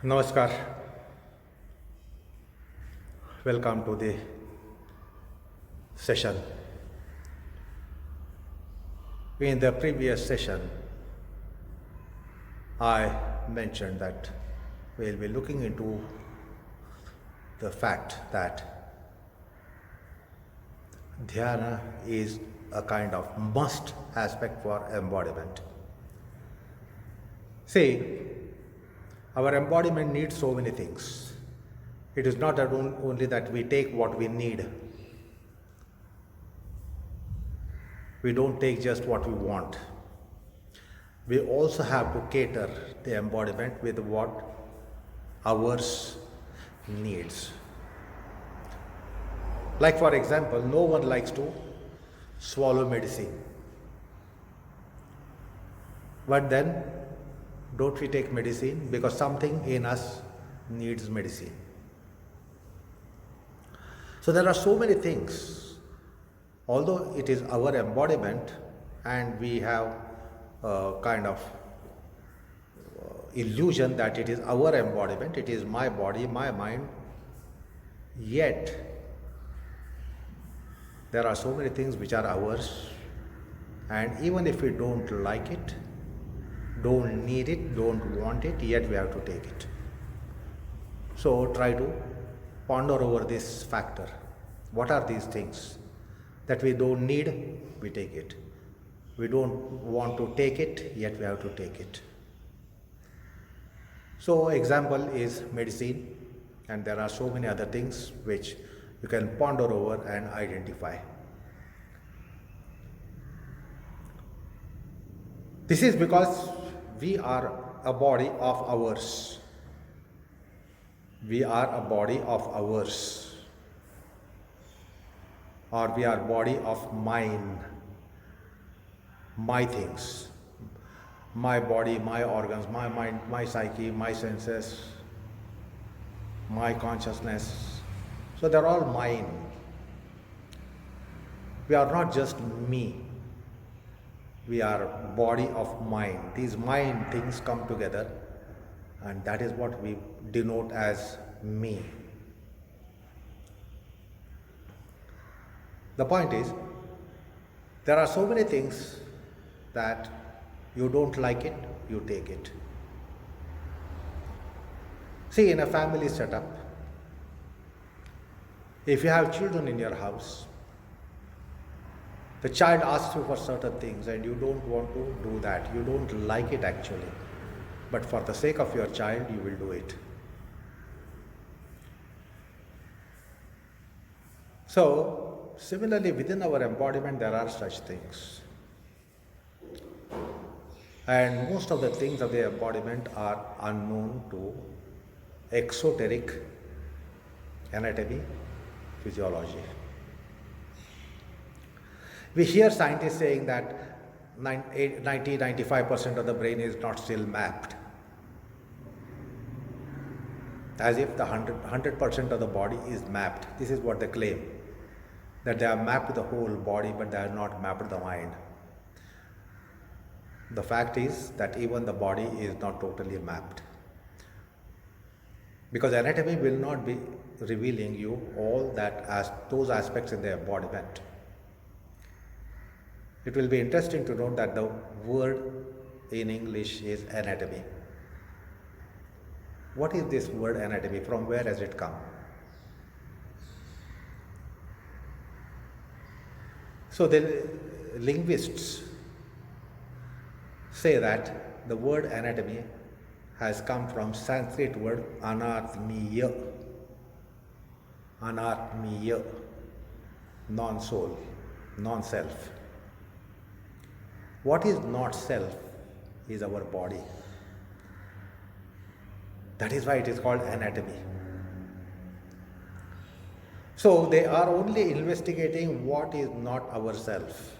Namaskar. Welcome to the session. In the previous session, I mentioned that we'll be looking into the fact that dhyana is a kind of must aspect for embodiment. See, our embodiment needs so many things. It is not that only that we take what we need. We don't take just what we want. We also have to cater the embodiment with what ours needs. Like for example, no one likes to swallow medicine. But then, don't we take medicine because something in us needs medicine? So there are so many things. Although it is our embodiment and we have a kind of illusion that it is our embodiment, it is my body, my mind, yet there are so many things which are ours, and even if we don't like it, don't need it, don't want it, yet we have to take it. So try to ponder over this factor. What are these things that we don't need? We take it. We don't want to take it, yet we have to take it. So example is medicine, and there are so many other things which you can ponder over and identify. This is because we are a body of ours. We are a body of ours. Or we are body of mine. My things. My body, my organs, my mind, my psyche, my senses, my consciousness. So they're all mine. We are not just me. We are body of mind. These mind things come together, and that is what we denote as me. The point is, there are so many things that you don't like it, you take it. See, in a family setup, if you have children in your house, the child asks you for certain things and you don't want to do that. You don't like it actually. But for the sake of your child, you will do it. So, similarly, within our embodiment, there are such things. And most of the things of the embodiment are unknown to exoteric anatomy, physiology. We hear scientists saying that 90-95% of the brain is not still mapped. As if the 100% of the body is mapped. This is what they claim. That they have mapped the whole body, but they have not mapped the mind. The fact is that even the body is not totally mapped. Because anatomy will not be revealing you all that as those aspects in the embodiment. It will be interesting to note that the word in English is anatomy. What is this word anatomy? From where has it come? So the linguists say that the word anatomy has come from Sanskrit word anatmiya. Anatmiya, non-soul, non-self. What is not self is our body. That is why it is called anatomy. So they are only investigating what is not ourself.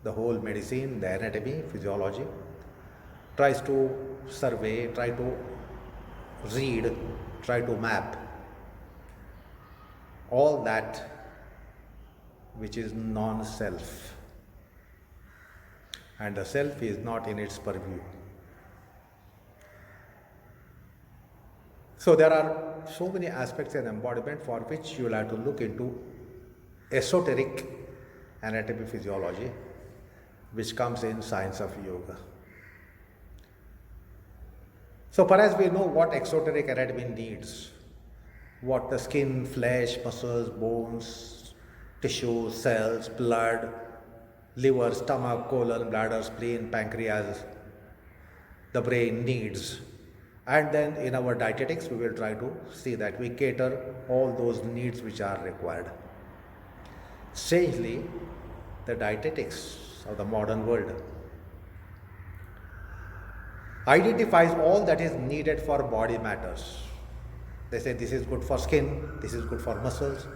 The whole medicine, the anatomy, physiology, tries to survey, try to read, try to map all that which is non-self. And the self is not in its purview. So there are so many aspects in embodiment for which you will have to look into esoteric anatomy physiology, which comes in science of yoga. So perhaps we know what exoteric anatomy needs, what the skin, flesh, muscles, bones, tissues, cells, blood, liver, stomach, colon, bladder, spleen, pancreas, the brain needs. And then in our dietetics, we will try to see that we cater all those needs which are required. Strangely, the dietetics of the modern world identifies all that is needed for body matters. They say this is good for skin, this is good for muscles,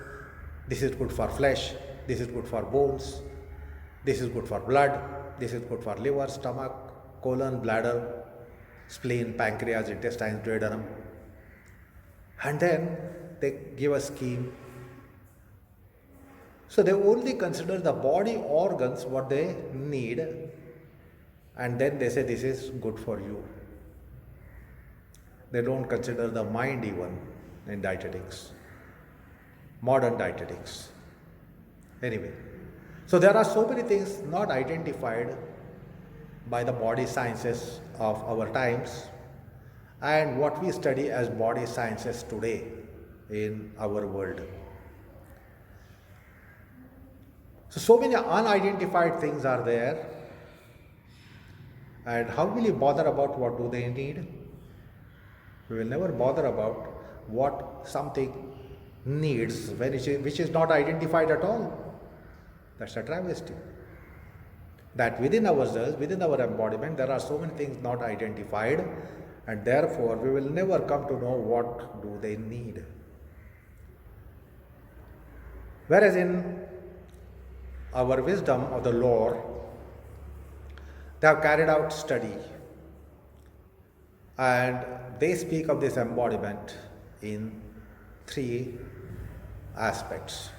this is good for flesh, this is good for bones, this is good for blood, this is good for liver, stomach, colon, bladder, spleen, pancreas, intestines, duodenum. And then they give a scheme. So they only consider the body organs, what they need, and then they say this is good for you. They don't consider the mind even in dietetics, modern dietetics. Anyway, so there are so many things not identified by the body sciences of our times and what we study as body sciences today in our world. So many unidentified things are there, and how will you bother about what do they need? We will never bother about what something needs which is not identified at all. That's a travesty. That within ourselves, within our embodiment, there are so many things not identified, and therefore we will never come to know what do they need. Whereas in our wisdom of the lore, they have carried out study and they speak of this embodiment in three aspects: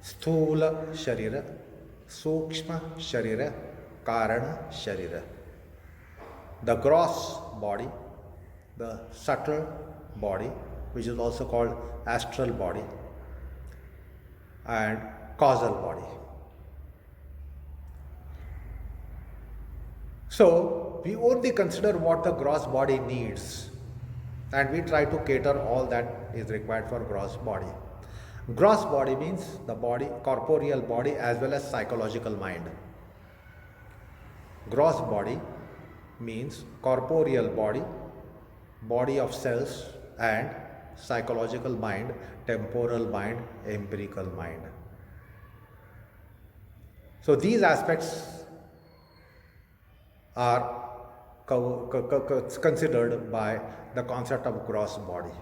Sthula Sharira, Sukshma Sharira, Karana Sharira. The gross body, the subtle body, which is also called astral body, and causal body. So we only consider what the gross body needs, and we try to cater all that is required for gross body. Gross body means the body, corporeal body as well as psychological mind. Gross body means corporeal body, body of cells, and psychological mind, temporal mind, empirical mind. So these aspects are considered by the concept of gross body.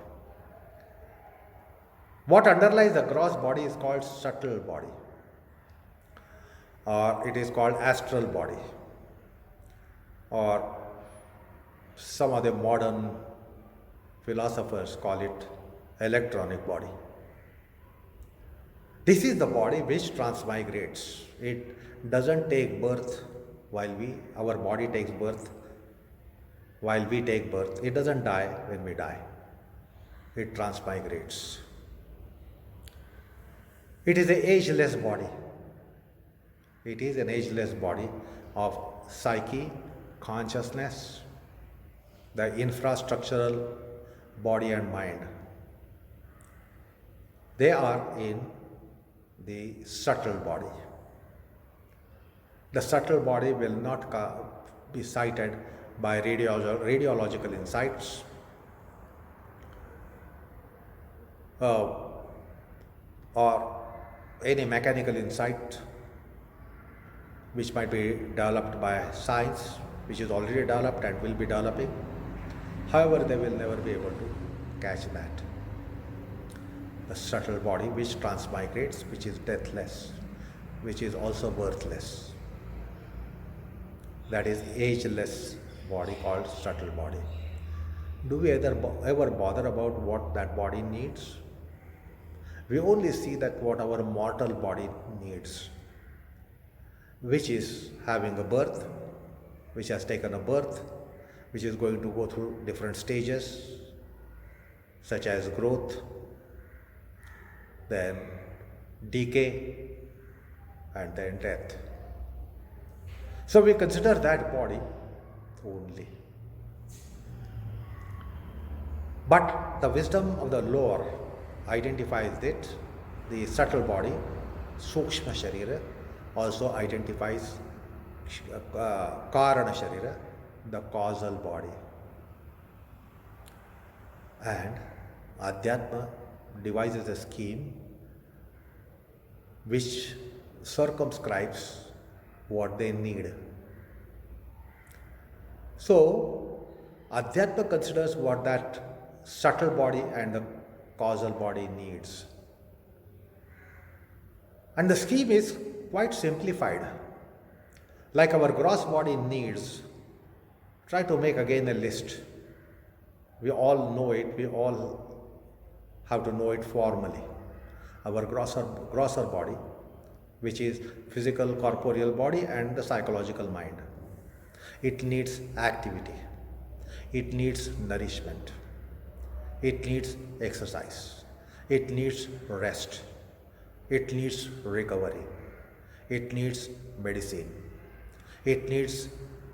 What underlies the gross body is called subtle body, or it is called astral body, or some of the modern philosophers call it electronic body. This is the body which transmigrates. It doesn't take birth while our body takes birth, while we take birth. It doesn't die when we die. It transmigrates. It is an ageless body. It is an ageless body of psyche, consciousness, the infrastructural body and mind. They are in the subtle body. The subtle body will not be sighted by radiological insights, or any mechanical insight which might be developed by science, which is already developed and will be developing. However, they will never be able to catch that. The subtle body which transmigrates, which is deathless, which is also birthless. That is ageless body called subtle body. Do we ever bother about what that body needs? We only see that what our mortal body needs, which is having a birth, which has taken a birth, which is going to go through different stages, such as growth, then decay, and then death. So we consider that body only. But the wisdom of the lower identifies it, the subtle body, Sukshma Sharira, also identifies Karana Sharira, the causal body. And Adhyatma devises a scheme which circumscribes what they need. So, Adhyatma considers what that subtle body and the causal body needs. And the scheme is quite simplified. Like our gross body needs, try to make again a list. We all know it, we all have to know it formally. Our grosser body, which is physical corporeal body and the psychological mind. It needs activity. It needs nourishment. It needs exercise. It needs rest. It needs recovery. It needs medicine. It needs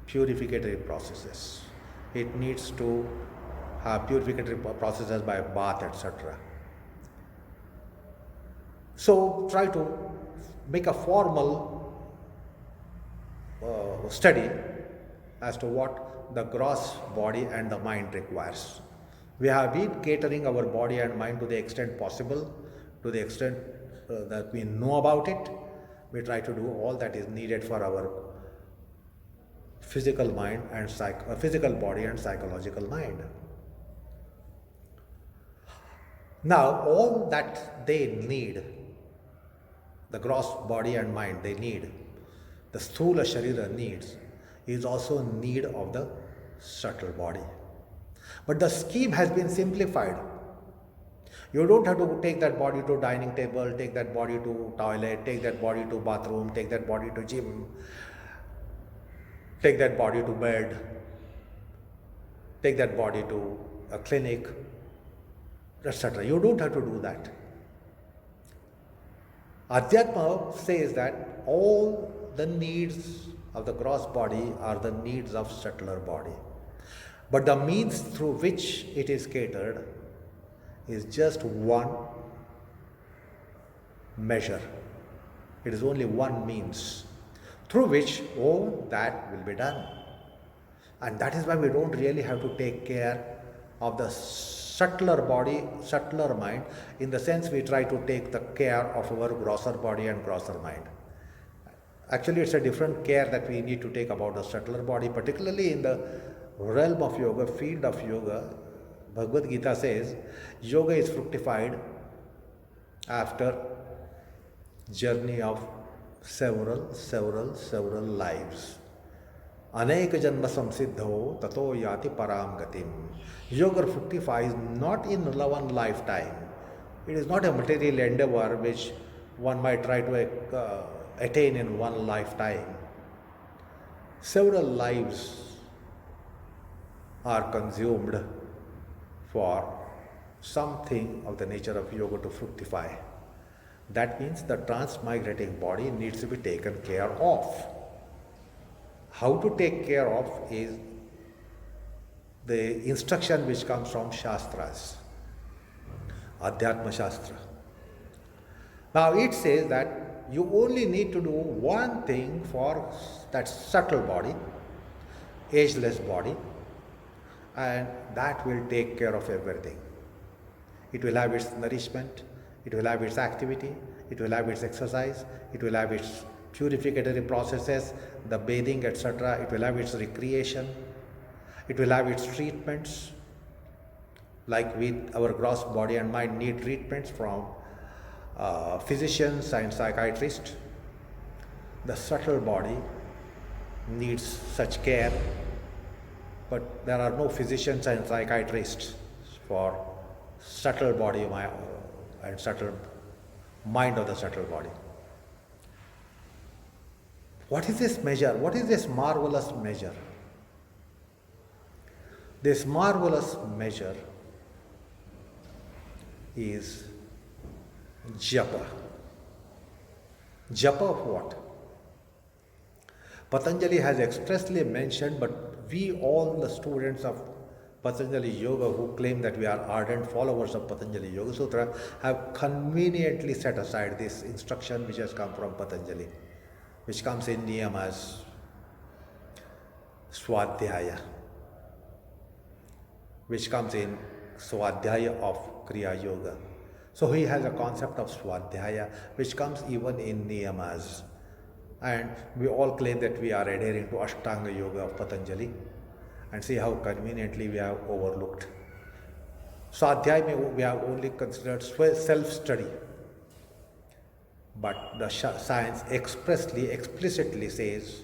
purificatory processes. It needs to have purificatory processes by bath, etc. So try to make a formal study as to what the gross body and the mind requires. We have been catering our body and mind to the extent possible, to the extent that we know about it. We try to do all that is needed for our physical mind and physical body and psychological mind. Now, all that they need, the gross body and mind they need, the sthula sharira needs, is also need of the subtle body. But the scheme has been simplified. You don't have to take that body to dining table, take that body to toilet, take that body to bathroom, take that body to gym, take that body to bed, take that body to a clinic, etc. You don't have to do that. Adhyatma says that all the needs of the gross body are the needs of subtler body. But the means through which it is catered is just one measure. It is only one means through which all that will be done. And that is why we don't really have to take care of the subtler body, subtler mind, in the sense we try to take the care of our grosser body and grosser mind. Actually, it's a different care that we need to take about the subtler body, particularly in the realm of yoga, field of yoga. Bhagavad Gita says, yoga is fructified after journey of several lives. Aneka janma samsiddho tato yati param gatim. Yoga fructifies not in one lifetime. It is not a material endeavor which one might try to attain in one lifetime. Several lives are consumed for something of the nature of yoga to fructify. That means the transmigrating body needs to be taken care of. How to take care of is the instruction which comes from Shastras, Adhyatma Shastra. Now it says that you only need to do one thing for that subtle body, ageless body, and that will take care of everything. It will have its nourishment, it will have its activity, it will have its exercise, it will have its purificatory processes, the bathing, etc. It will have its recreation, it will have its treatments. Like our gross body and mind need treatments from physicians and psychiatrists. The subtle body needs such care, but there are no physicians and psychiatrists for subtle body and subtle mind of the subtle body. What is this measure? What is this marvelous measure? This marvelous measure is japa. Japa of what? Patanjali has expressly mentioned, but we all the students of Patanjali Yoga who claim that we are ardent followers of Patanjali Yoga Sutra have conveniently set aside this instruction which has come from Patanjali, which comes in niyamas, swadhyaya, which comes in swadhyaya of Kriya Yoga. So he has a concept of swadhyaya which comes even in niyamas. And we all claim that we are adhering to Ashtanga Yoga of Patanjali, and see how conveniently we have overlooked. Swadhyaya we have only considered self-study, but the science explicitly says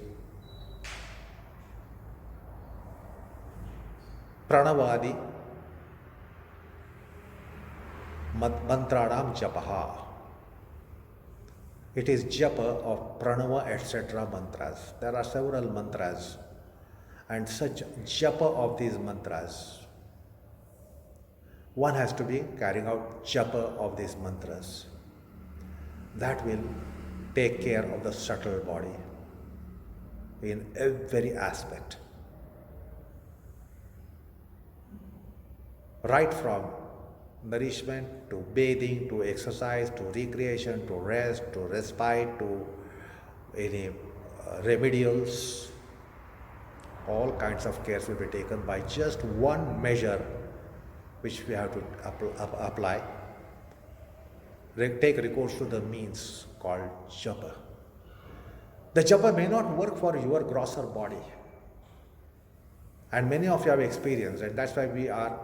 pranavadi mantranam japaha. It is japa of pranava etc. mantras. There are several mantras, and such japa of these mantras, one has to be carrying out japa of these mantras. That will take care of the subtle body in every aspect. Right from nourishment, to bathing, to exercise, to recreation, to rest, to respite, to any remedials, all kinds of cares will be taken by just one measure which we have to apply. Take recourse to the means called japa. The japa may not work for your grosser body, and many of you have experienced, and that's why we are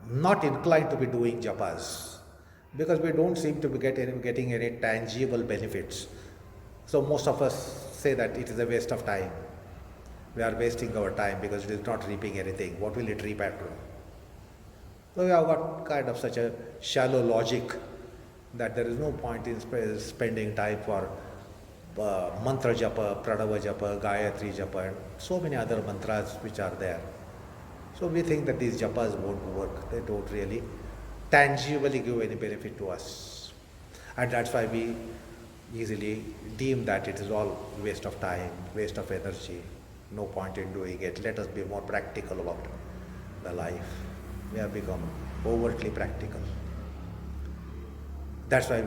not inclined to be doing japas, because we don't seem to be getting any tangible benefits. So most of us say that it is a waste of time. We are wasting our time because it is not reaping anything. What will it reap after? So we have got kind of such a shallow logic that there is no point in spending time for mantra japa, pranava japa, gayatri japa, and so many other mantras which are there. So we think that these japas won't work. They don't really tangibly give any benefit to us. And that's why we easily deem that it is all waste of time, waste of energy, no point in doing it. Let us be more practical about the life. We have become overtly practical. That's why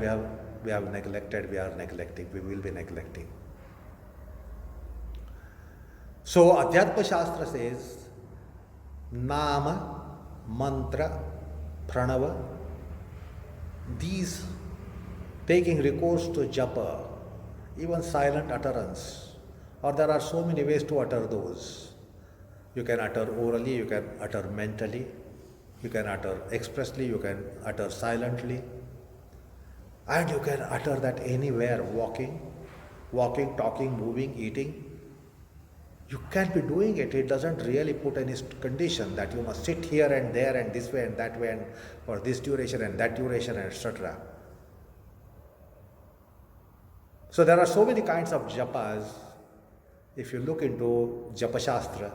we have neglected, we are neglecting, we will be neglecting. So Adhyatma Shastra says, Nama, mantra, pranava, these taking recourse to japa, even silent utterance, or there are so many ways to utter those. You can utter orally, you can utter mentally, you can utter expressly, you can utter silently, and you can utter that anywhere, walking, talking, moving, eating. You can be doing it. It doesn't really put any condition that you must sit here and there and this way and that way and for this duration and that duration, etc. So there are so many kinds of japas. If you look into Japa Shastra,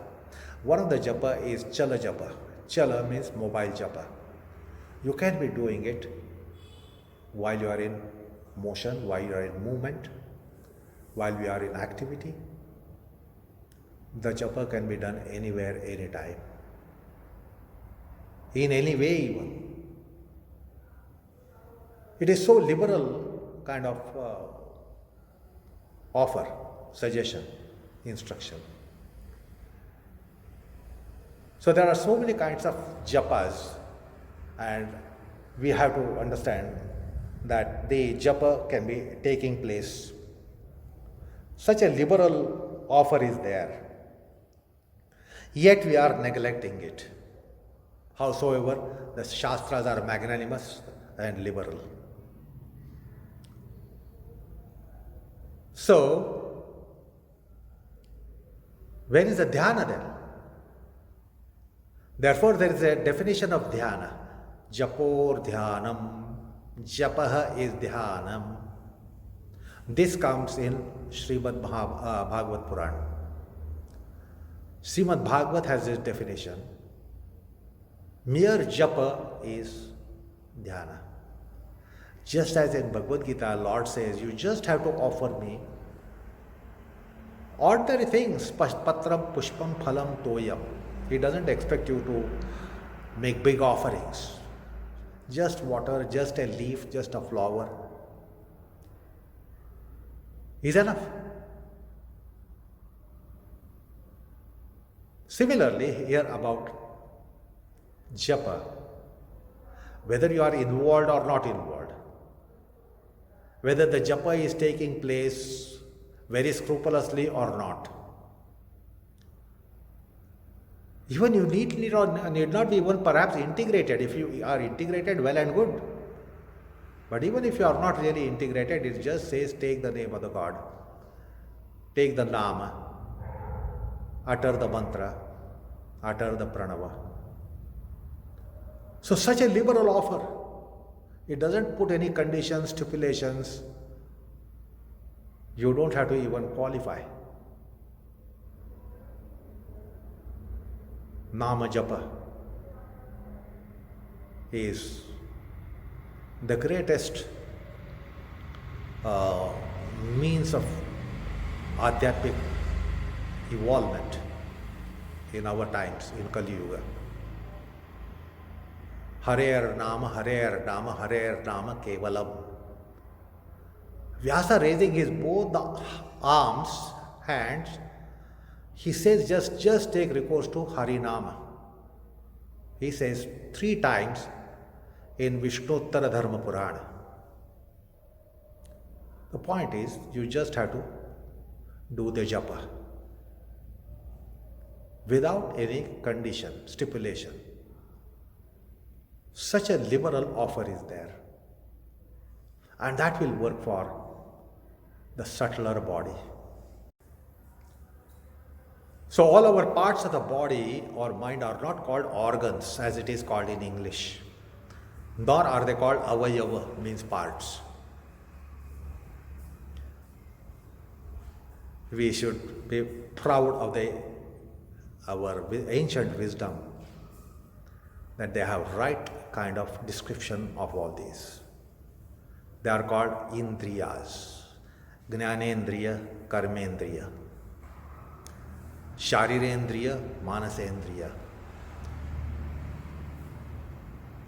one of the japa is Chala japa. Chala means mobile japa. You can be doing it while you are in motion, while you are in movement, while we are in activity. The japa can be done anywhere, anytime, in any way even. It is so liberal kind of offer, suggestion, instruction. So there are so many kinds of japas, and we have to understand that the japa can be taking place. Such a liberal offer is there. Yet we are neglecting it. Howsoever, the Shastras are magnanimous and liberal. So, where is the dhyana then? Therefore, there is a definition of dhyana. Japor dhyanam. Japaha is dhyanam. This comes in Srimad Bhagavad Purana. Srimad Bhagavad has this definition. Mere japa is dhyana. Just as in Bhagavad Gita, Lord says, you just have to offer me ordinary things, patram, pushpam, phalam, toyam. He doesn't expect you to make big offerings. Just water, just a leaf, just a flower is enough. Similarly, here about japa, whether you are involved or not involved, whether the japa is taking place very scrupulously or not. Even you need not be even perhaps integrated. If you are integrated, well and good. But even if you are not really integrated, it just says take the name of the God, take the nama, utter the mantra, utter the pranava. So such a liberal offer. It doesn't put any conditions, stipulations. You don't have to even qualify. Nama japa is the greatest means of adhyatmic evolvement in our times, in Kali Yuga. Harer Nama Kevalam. Vyasa raising his both the arms, hands, he says just take recourse to Harinama. He says 3 times in Vishnuttara Dharma Purana. The point is, you just have to do the japa without any condition, stipulation. Such a liberal offer is there. And that will work for the subtler body. So all our parts of the body or mind are not called organs as it is called in English. Nor are they called avayava, means parts. We should be proud of our ancient wisdom that they have right kind of description of all these. They are called indriyas. Jnanendriya, Karmendriya, Sharirendriya, Manasendriya.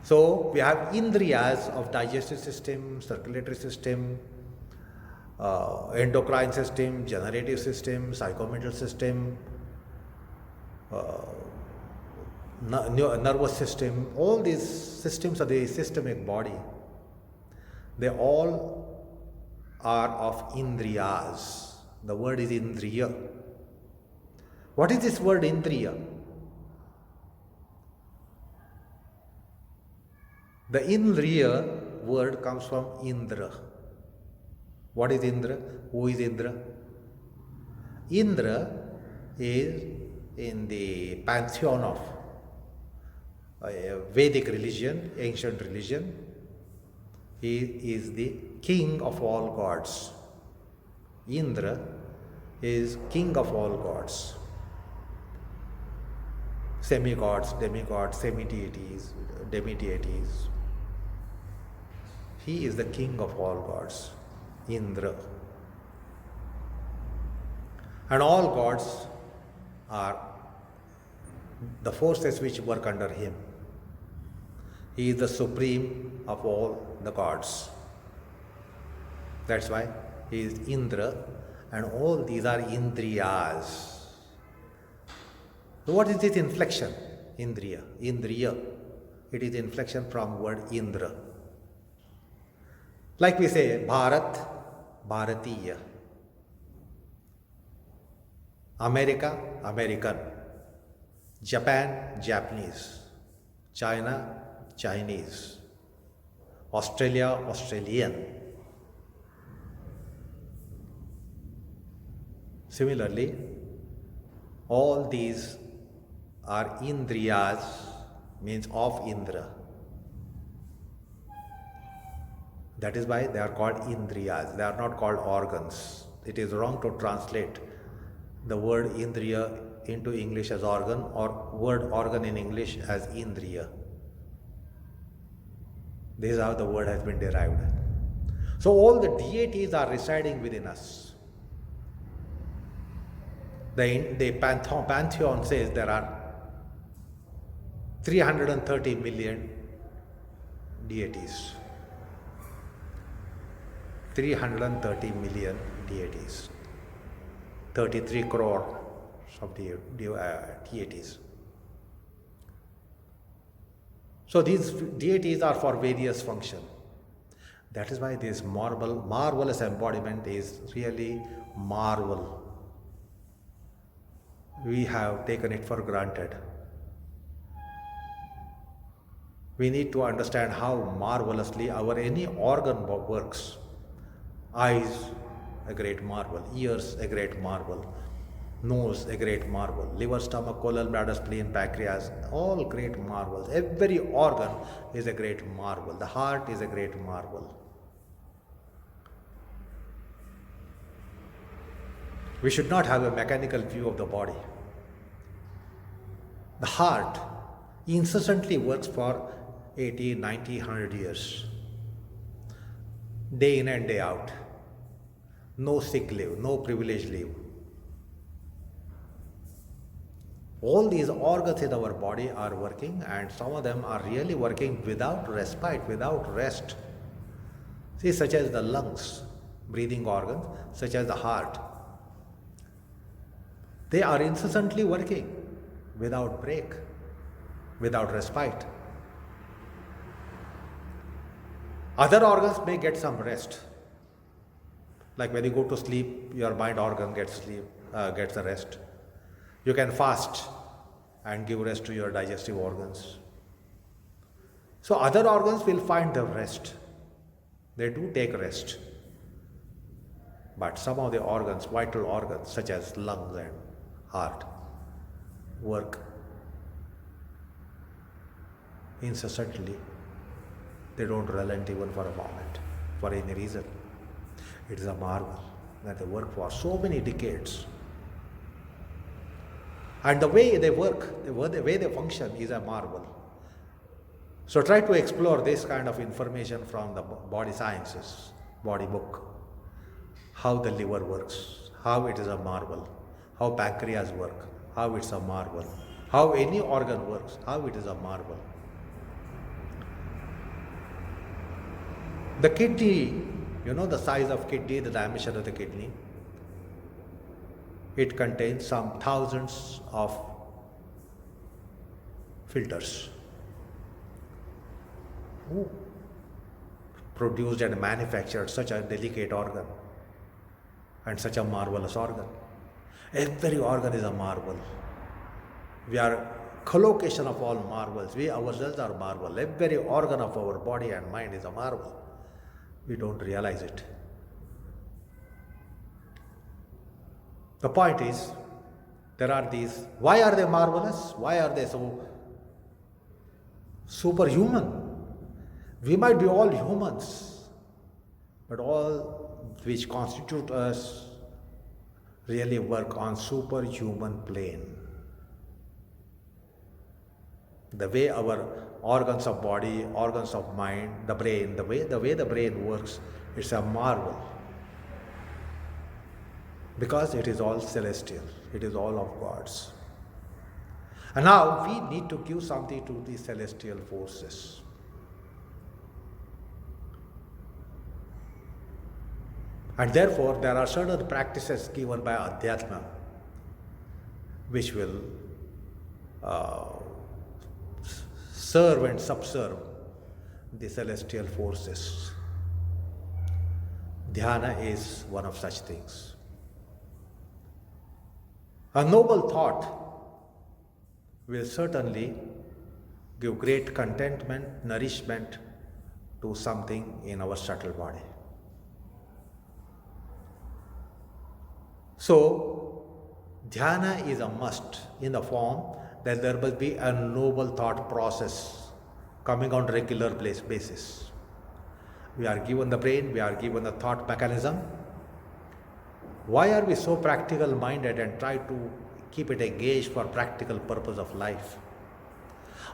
So we have indriyas of digestive system, circulatory system, endocrine system, generative system, psychomental system, nervous system. All these systems of the systemic body, they all are of indriyas. The word is indriya. What is this word indriya? The indriya word comes from Indra. What is Indra? Who is Indra? Indra is in the pantheon of Vedic religion, ancient religion. He is the king of all gods. Indra is king of all gods. Semi-gods, demigods, semi-deities, demi-deities. He is the king of all gods, Indra. And all gods are the forces which work under him. He is the supreme of all the gods. That's why he is Indra, and all these are indriyas. So what is this inflection? Indriya. Indriya. It is inflection from word Indra. Like we say, Bharat, Bharatiya. America, American. Japan, Japanese. China, Chinese. Australia, Australian. Similarly, all these are indriyas, means of Indra. That is why they are called indriyas. They are not called organs. It is wrong to translate the word indriya into English as organ or word organ in English as indriya. This is how the word has been derived. So all the deities are residing within us. The Pantheon says there are 330 million deities. 330 million deities. 33 crore of deities. So these deities are for various functions. That is why this marvelous embodiment is really marvel. We have taken it for granted. We need to understand how marvelously our any organ works. Eyes, a great marvel. Ears, a great marvel. Nose, a great marvel. Liver, stomach, colon, bladder, spleen, pancreas, all great marvels. Every organ is a great marvel. The heart is a great marvel. We should not have a mechanical view of the body. The heart incessantly works for 80, 90, 100 years. Day in and day out. No sick leave, no privilege leave. All these organs in our body are working, and some of them are really working without respite, without rest. See, such as the lungs, breathing organs, such as the heart. They are incessantly working without break, without respite. Other organs may get some rest. Like when you go to sleep, your mind organ gets a rest. You can fast and give rest to your digestive organs. So other organs will find the rest. They do take rest. But some of the organs, vital organs, such as lungs and heart, work incessantly. They don't relent even for a moment, for any reason. It is a marvel that they work for so many decades. And the way they work, the way they function is a marvel. So try to explore this kind of information from the body sciences, body book. How the liver works, how it is a marvel. How pancreas work, how it's a marvel. How any organ works, how it is a marvel. The kidney, you know the size of kidney, the dimension of the kidney. It contains some thousands of filters. Who produced and manufactured such a delicate organ and such a marvelous organ? Every organ is a marvel. We are collocation of all marvels. We ourselves are marvel. Every organ of our body and mind is a marvel. We don't realize it. The point is, there are these. Why are they marvelous? Why are they so superhuman? We might be all humans, but all which constitute us really work on superhuman plane. The way our organs of body, organs of mind, the brain, the way the brain works, it's a marvel. Because it is all celestial, it is all of God's. And now we need to give something to these celestial forces. And therefore, there are certain practices given by Adhyatma which will serve and subserve the celestial forces. Dhyana is one of such things. A noble thought will certainly give great contentment, nourishment to something in our subtle body. So, dhyana is a must in the form that there must be a noble thought process coming on regular basis. We are given the brain, we are given the thought mechanism. Why are we so practical minded and try to keep it engaged for practical purpose of life?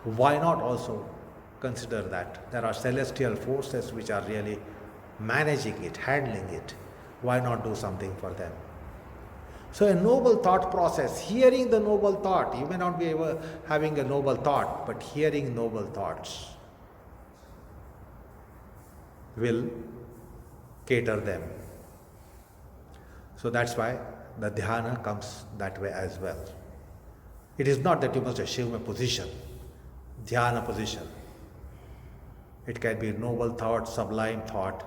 Why not also consider that there are celestial forces which are really managing it, handling it. Why not do something for them? So a noble thought process, hearing the noble thought, you may not be ever having a noble thought, but hearing noble thoughts will cater them. So that's why the dhyana comes that way as well. It is not that you must assume a position, dhyana position. It can be noble thought, sublime thought,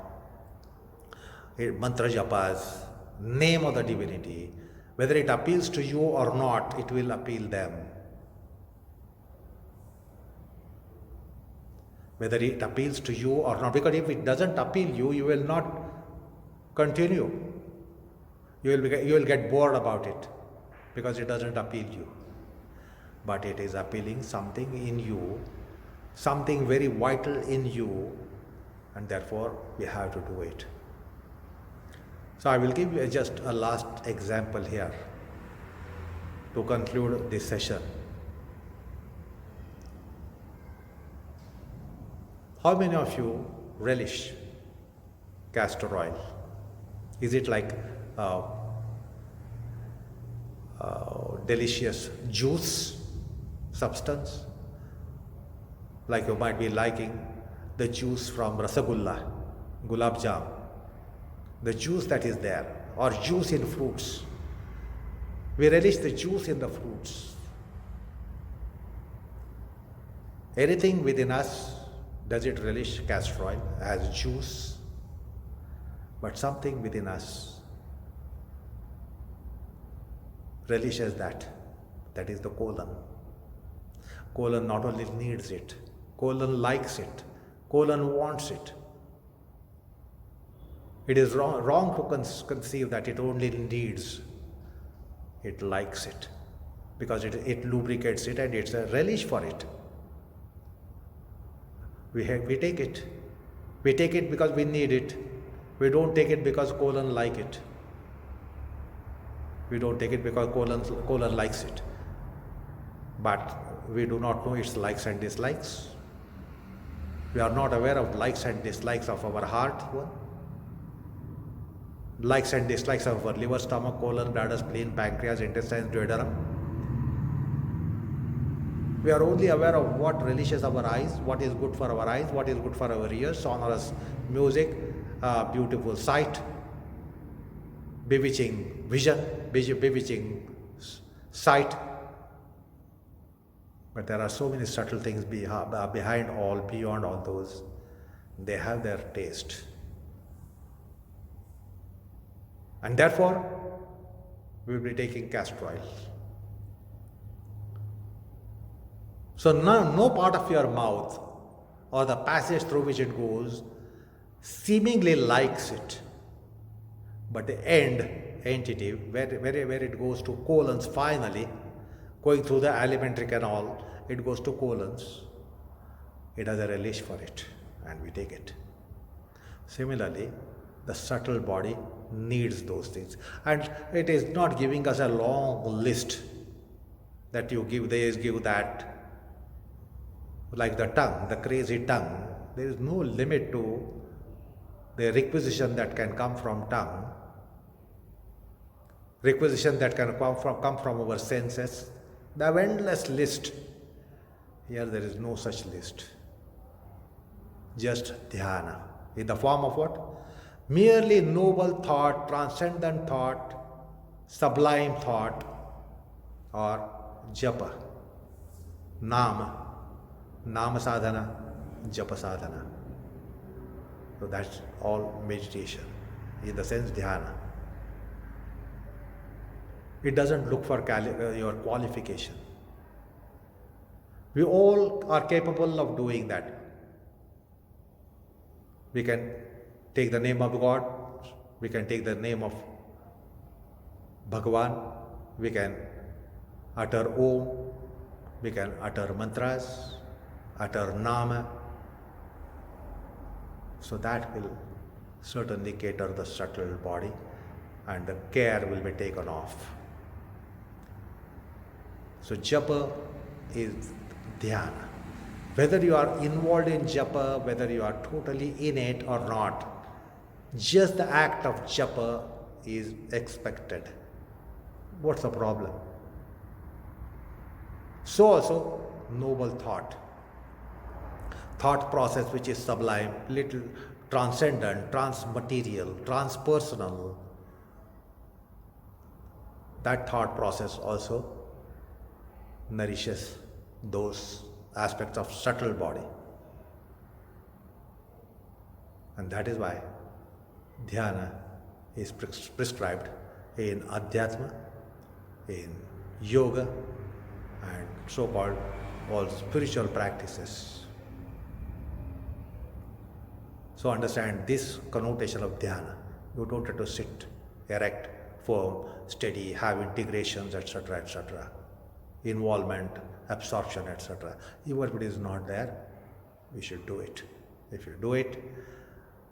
mantra japas, name of the divinity. Whether it appeals to you or not, it will appeal them. Whether it appeals to you or not, because if it doesn't appeal you, you will not continue. You will get bored about it because it doesn't appeal you. But it is appealing something in you, something very vital in you, and therefore we have to do it. So I will give you just a last example here to conclude this session. How many of you relish castor oil? Is it like delicious juice substance? Like you might be liking the juice from Rasagulla, Gulab Jam, the juice that is there, or juice in fruits. We relish the juice in the fruits. Anything within us, does it relish castor oil as juice? But something within us relishes that. That is the colon. Colon not only needs it, colon likes it, colon wants it. It is wrong to conceive that it only needs, it likes it, because it lubricates it and it's a relish for it. We take it. We take it because we need it. We don't take it because colon like it. We don't take it because colon likes it. But we do not know its likes and dislikes. We are not aware of likes and dislikes of our heart. Likes and dislikes of our liver, stomach, colon, bladder, spleen, pancreas, intestines, duodenum. We are only aware of what relishes our eyes, what is good for our eyes, what is good for our ears, sonorous music, beautiful sight, bewitching vision, bewitching sight. But there are so many subtle things behind all, beyond all those. They have their taste. And therefore, we will be taking castor oil. So no part of your mouth or the passage through which it goes seemingly likes it. But the end entity, where it goes to colons finally, going through the alimentary canal, it goes to colons. It has a relish for it and we take it. Similarly, the subtle body needs those things. And it is not giving us a long list that you give this, give that. Like the tongue, the crazy tongue, there is no limit to the requisition that can come from tongue, requisition that can come from our senses. The endless list. Here there is no such list. Just dhyana. In the form of what? Merely noble thought, transcendent thought, sublime thought, or japa, nama. Nama sadhana, japa sadhana. So that's all meditation, in the sense dhyana. It doesn't look for your qualification. We all are capable of doing that. We can take the name of God, we can take the name of Bhagavan, we can utter Om, we can utter mantras, utter nama. So that will certainly cater the subtle body and the care will be taken off. So japa is dhyana. Whether you are involved in japa, whether you are totally in it or not, just the act of japa is expected. What's the problem? So also noble thought process which is sublime, little transcendent, transmaterial, transpersonal. That thought process also nourishes those aspects of subtle body. And that is why dhyana is prescribed in adhyatma, in yoga, and so-called all spiritual practices. So understand this connotation of dhyana. You don't have to sit erect, firm, steady, have integrations, etc., etc., involvement, absorption, etc. Even if it is not there, we should do it. If you do it,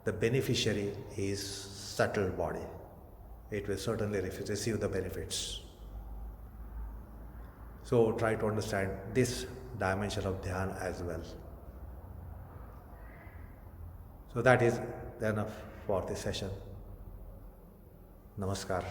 the beneficiary is subtle body. It will certainly receive the benefits. So try to understand this dimension of dhyana as well. So that is enough for this session. Namaskar.